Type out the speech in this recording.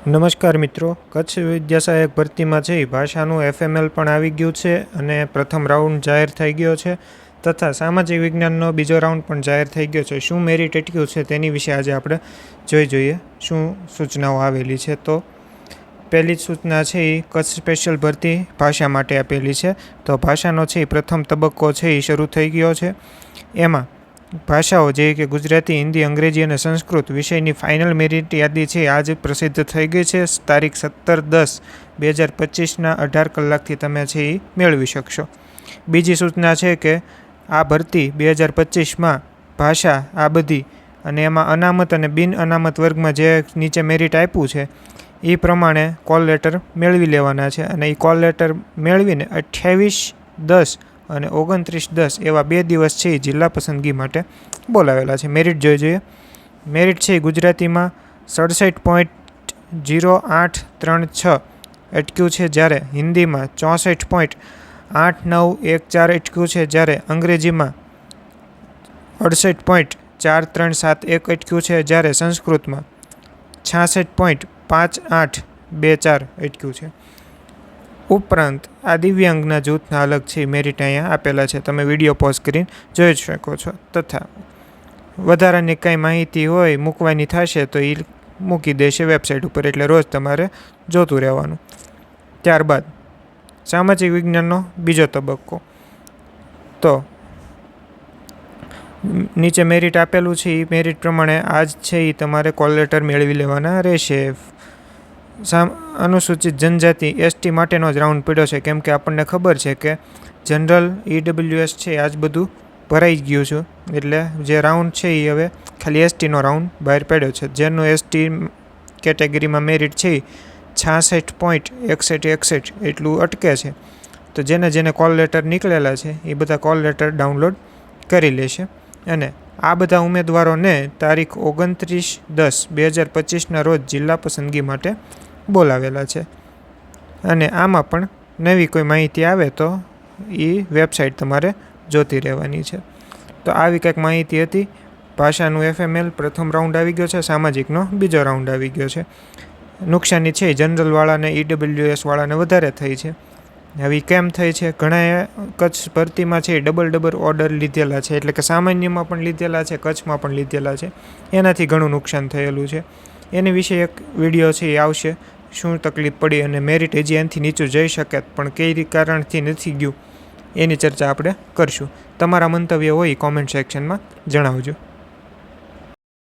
નમસ્કાર મિત્રો, કચ્છ વિદ્યા સહાયક ભરતીમાં છે ભાષાનું FML પણ આવી ગયું છે અને પ્રથમ રાઉન્ડ જાહેર થઈ ગયો છે તથા સામાજિક વિજ્ઞાનનો બીજો રાઉન્ડ પણ જાહેર થઈ ગયો છે. શું મેરિટ અટક્યું છે તેની વિશે આજે આપણે જોઈએ શું સૂચનાઓ આવેલી છે. તો પહેલી જ સૂચના છે એ કચ્છ સ્પેશિયલ ભરતી ભાષા માટે આપેલી છે. તો ભાષાનો છે એ પ્રથમ તબક્કો છે એ શરૂ થઈ ગયો છે. એમાં ભાષાઓ જે કે ગુજરાતી, હિન્દી, અંગ્રેજી અને સંસ્કૃત વિષયની ફાઇનલ મેરિટ યાદી છે આજ પ્રસિદ્ધ થઈ ગઈ છે. તારીખ 17/10/2025 18 કલાકથી તમે છે એ મેળવી શકશો. બીજી સૂચના છે કે આ ભરતી 2025માં ભાષા આ બધી અને એમાં અનામત અને બિન અનામત વર્ગમાં જે નીચે મેરિટ આપ્યું છે એ પ્રમાણે કોલ લેટર મેળવી લેવાના છે અને એ કોલ લેટર મેળવીને 28/10 અને 29/10 એવા 2 દિવસ છે એ જિલ્લા પસંદગી માટે બોલાવેલા છે. મેરિટ જોઈએ. મેરિટ છે ગુજરાતીમાં 67.0836 અટક્યું છે, જ્યારે હિન્દીમાં 64.8914 અટક્યું છે, જ્યારે અંગ્રેજીમાં 68.4371 અટક્યું છે, જ્યારે સંસ્કૃતમાં 66.5824 અટક્યું છે. ઉપરાંત આ દિવ્યાંગના જૂથના અલગ છે મેરિટ અહીંયા આપેલા છે, તમે વિડીયો પોઝ કરીને જોઈ શકો છો. તથા વધારાની કંઈ માહિતી હોય મૂકવાની થશે તો એ મૂકી દેશે વેબસાઇટ ઉપર, એટલે રોજ તમારે જોતું રહેવાનું. ત્યારબાદ સામાજિક વિજ્ઞાનનો બીજો તબક્કો. તો નીચે મેરિટ આપેલું છે એ મેરિટ પ્રમાણે આજ છે એ તમારે કોલ લેટર મેળવી લેવાના રહેશે. અનુસૂચિત જનજાતિ ST માટેનો જ રાઉન્ડ પડ્યો છે, કેમ કે આપણને ખબર છે કે જનરલ EWS છે આજ બધું ભરાઈ ગયું છે, એટલે જે રાઉન્ડ છે એ હવે ખાલી STનો રાઉન્ડ બહાર પડ્યો છે. જેનું ST કેટેગરીમાં મેરિટ છે 66.6161 એટલું અટકે છે. તો જેને કોલ લેટર નીકળેલા છે એ બધા કોલ લેટર ડાઉનલોડ કરી લેશે અને આ બધા ઉમેદવારોને તારીખ 29/10/2025ના રોજ જિલ્લા પસંદગી માટે બોલાવેલા છે. અને આમાં પણ નવી કોઈ માહિતી આવે તો એ વેબસાઇટ તમારે જોતી રહેવાની છે. તો આવી કંઈક માહિતી હતી. ભાષાનું FML પ્રથમ રાઉન્ડ આવી ગયો છે, સામાજિકનો બીજો રાઉન્ડ આવી ગયો છે. નુકસાની છે જનરલવાળાને EWS વાળાને વધારે થઈ છે. હવે કેમ થઈ છે? ઘણા કચ્છ ભરતીમાં છે ડબલ ઓર્ડર લીધેલા છે, એટલે કે સામાન્યમાં પણ લીધેલા છે, કચ્છમાં પણ લીધેલા છે. એનાથી ઘણું નુકસાન થયેલું છે. એની વિશે એક વિડીયો છે એ આવશે, શું તકલીફ પડી અને મેરિટ હજી એનાથી નીચું જઈ શકે પણ કઈ કારણથી નથી ગયું એની ચર્ચા આપણે કરશું. તમારા મંતવ્ય હોય કોમેન્ટ સેક્શનમાં જણાવજો.